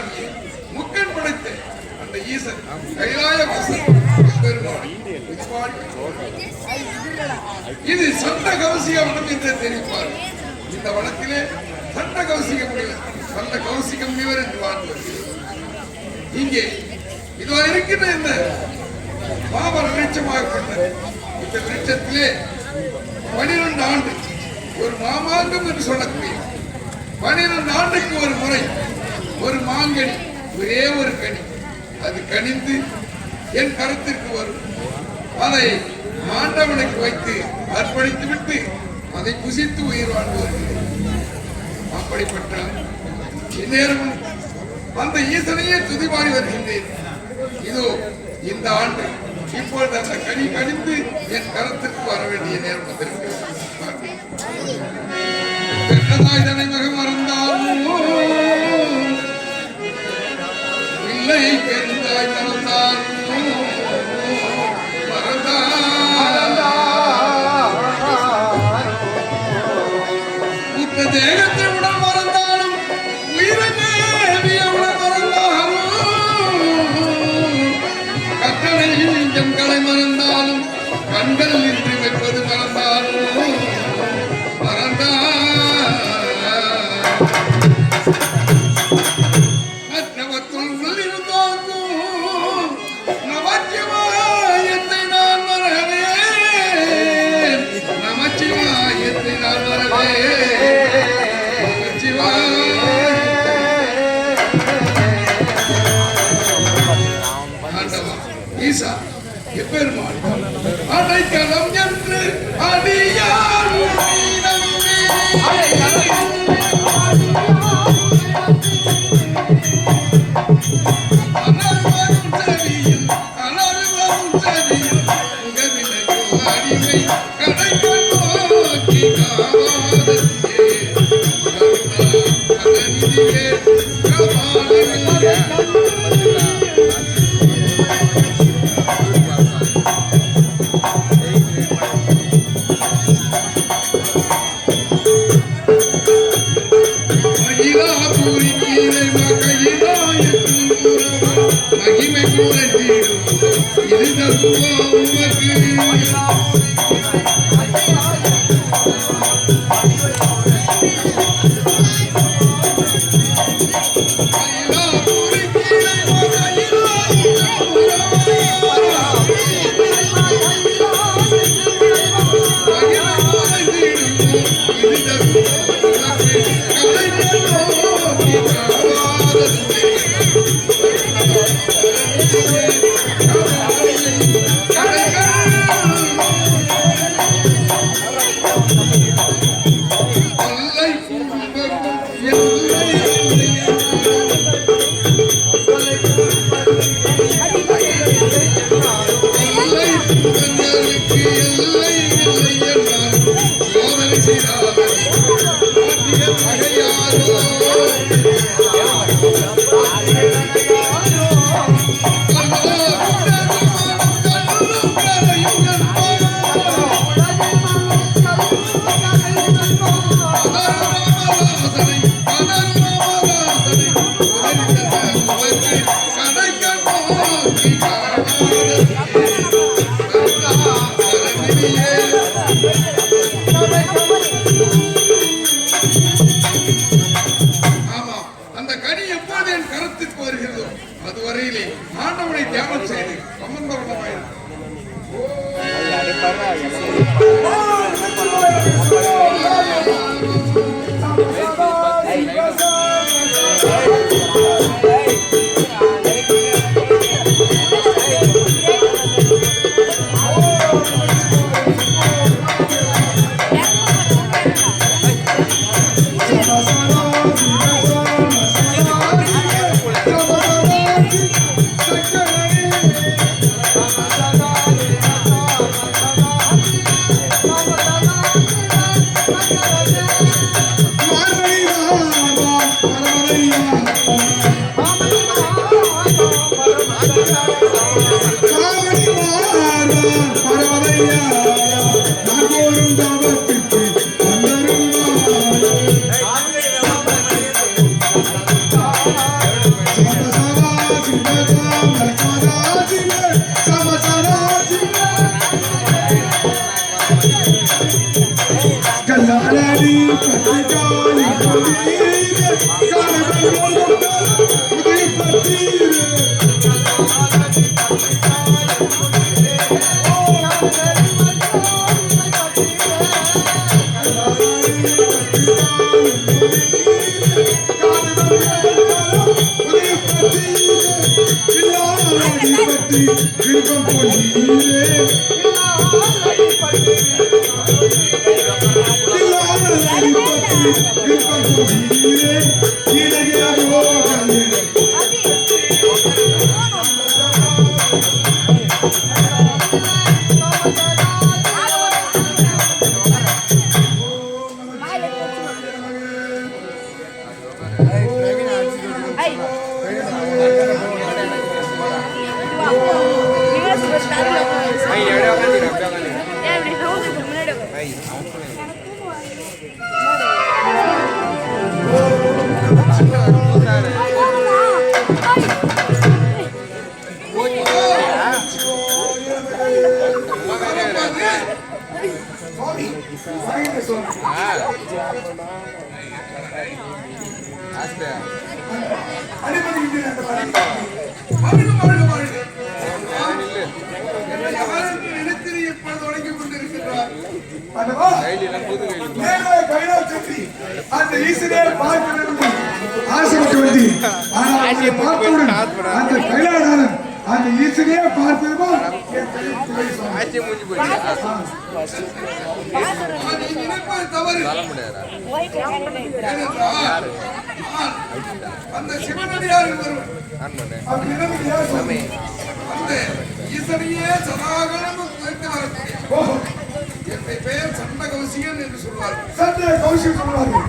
ஆகிய முக்கன் படைத்த அந்த ஈசன் கைலாய பெருமாள் இது சண்ட கவசிய வனம் என்று தெரிவிப்பார். இந்த வனத்திலே சண்ட கவசிக முனிவர் சண்ட கவசிக முனிவர் என்று வாழ்ந்தது. இங்கே இதுவா இருக்கின்ற இந்த பாபர விருட்சமாகப்பட்ட இந்த விருட்சத்திலே 12 ஆண்டு ஒரு மாமாங்கம் என்று சொல்லக்கூடிய 12 ஆண்டுக்கு ஒரு முறை ஒரு மாங்கனி, ஒரே ஒரு கனி, அது கனிந்து என் கருத்திற்கு வரும். அதை ஆண்டவனுக்கு வைத்து அர்ப்பணித்து விட்டு அதை புசித்து உயிர் வாழ்ந்து வருகிறேன். அப்படிப்பட்ட இந்நேரமும் அந்த ஈசனையே துதிபாடி வருகின்றேன். இதோ இந்த ஆண்டு இப்பொழுது அந்த கனி கனிந்து என் கருத்திற்கு வர வேண்டிய நேரம் வந்திருக்கிறது. இதனை மிக மறந்தாலும் இல்லை பெருந்தாய் மறந்தாலும் தேகத்தை விட மறந்தாலும் உயிரை மறந்தாலும் கட்டளை நெஞ்சங்களை மறந்தாலும் கண்கள் நின்று வைப்பது மறந்தாலும் மற்றவற்றுள் இருந்தாலும் நமச்சிவாயத்தை நான் மறவேன், நமச்சிவாயத்தை நான் மறவேன். ஈசா எப்பெருமாள் அடைக்கலம் என்று அடியார் மகிமை கூட இது அதுவரையிலே ஆண்டவனை தியானம் செய்து விருப்பம் போகிறே விருப்பம் போகிறே அந்த ஈசனே பார்க்க ஆசைப்பட்டு வந்து அந்த கைலாதாரன் அந்த ஈசனே பார்த்ததுமா அந்த சிவனடியார் அந்த ஈசனையே சதாகாலம் என்னுடைய பெயர் சண்ட கௌசிகன் என்று சொல்வார்கள். சண்ட கௌசிகம் சொல்வார்கள்.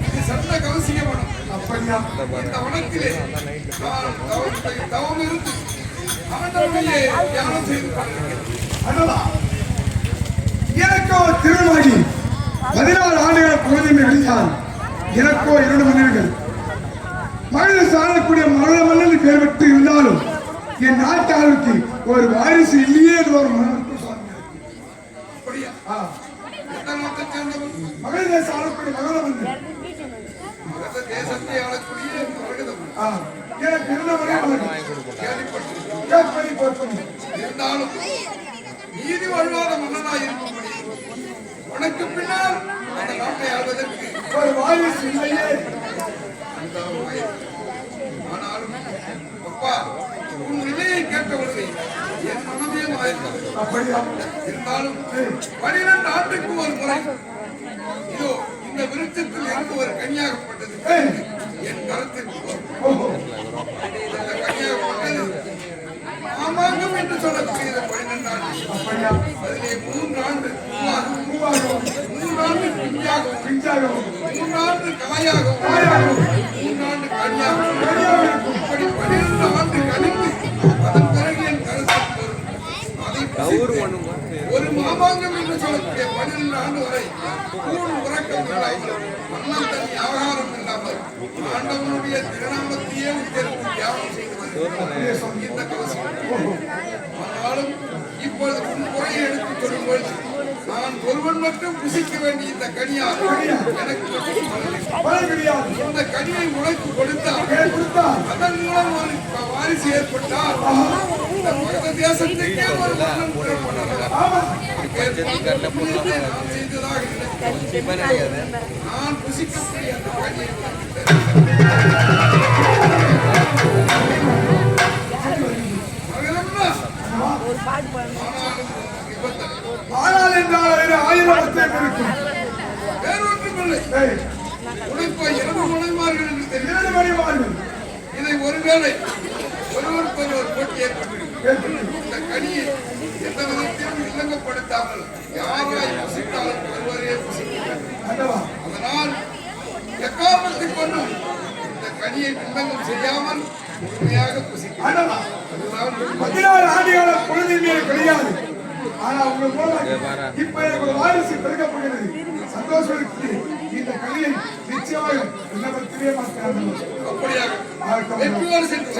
இது சண்ட கௌசிக வனம். அப்படியா? இந்த வனத்திலே தவம் இருந்து ஆண்டவனையே தியானம் செய்து கொண்டிருக்கிறேன். எனக்கோ திருமணமாகி 14 ஆண்டுகள் குழந்தை வெளியால் எனக்கோ 2 மனிதர்கள் மனித சாணக்கூடிய மரணமல்லன் பேர் பெற்று இருந்தாலும் என் நாட்டாளுக்கு ஒரு வாரிசு இல்லையே என்று ஒரு மனம் மகளிர் தேசம் ஆளக்கூடிய மகளம் வந்து தேசத்தை ஆளக்கூடிய எனக்கு இருந்தாலும் நீதி வழுவாத மன்னனாய் இருக்கும்படி உனக்கு பின்னால் அந்த நாட்டை ஆள்வதற்கு ஒரு வாரிசு இல்லையே. ஆனாலும் அப்பா உன் நிலையை கேட்டவர்கள் என் மனமே மாறினது. இருந்தாலும் 12 ஆண்டுக்கு ஒரு முறை இதோ இந்த விருட்சத்தில் இருந்து ஒரு கன்னியாகப்பட்டது என் கருத்துக்கு கன்னியாகப்பட்டது மாமாங்கம் என்று சொல்லக்கூடியது 12 ஆண்டு. அதிலே 3 ஆண்டு 3 ஆண்டு பிஞ்சாகவும் 3 ஆண்டு காயாகவும் 3 ஆண்டு கன்னியாகவும் இப்படி 12 ஆண்டு கழித்து அதன் பிறகு என் கருத்து ஒரு மாமாங்கம் என்று சொல்லக்கூடிய 12 ஆண்டு வரை ஊன் உறக்கம் இல்லாமல் மன்னன் தன் வியாபாரம் இல்லாமல் ஆண்டவனுடைய திருநாமத்தையே உச்சரித்து தியாகம் செய்து இந்த கவசம். ஆனாலும் இப்பொழுது உன் குறையை எடுத்துச் சொல்லும் பொழுது நான் ஒருவன் மட்டும் புசிக்க வேண்டிய இந்த கனியாக எனக்கு இந்த கனியை உழைத்து கொடுத்தால் அதன் மூலம் ஒரு வாரிசு ஏற்பட்டால் இந்த மகத தேசத்துக்கே ஒரு மன்னன் நான் புசிக்கக்கூடிய அந்த கனியை ஆனால் என்றால் 1000 இருக்கும். வேறொன்றுமில்லை. உழைப்ப 2 மனைமார்கள் என்று தெரியும். 2 மனைமார்கள். இதை ஒருவேளை ஒருவருக்கொருவர் போட்டி ஏற்பட்டு இந்த கனியை எந்த விதத்திலும் வில்லங்கப்படுத்தாமல் யாராய் புசித்தாலும் ஒருவரே புசிக்க. அதனால் எக்காரணத்தை கொண்டும் இந்த கனியை வில்லங்கம் செய்யாமல் உண்மையாக புசிக்க. 16 ஆண்டுகால குழந்தையே கிடையாது. ஆனா உங்க மூலம் இப்ப எனக்கு ஒரு வாரிசு பெருக்கப்படுகிறது. சந்தோஷம் இருக்கு. இந்த கலையை நிச்சயமாக விண்ணப்பத்திலே மாற்றார்கள். அப்படியாக வெற்றியோடு சென்று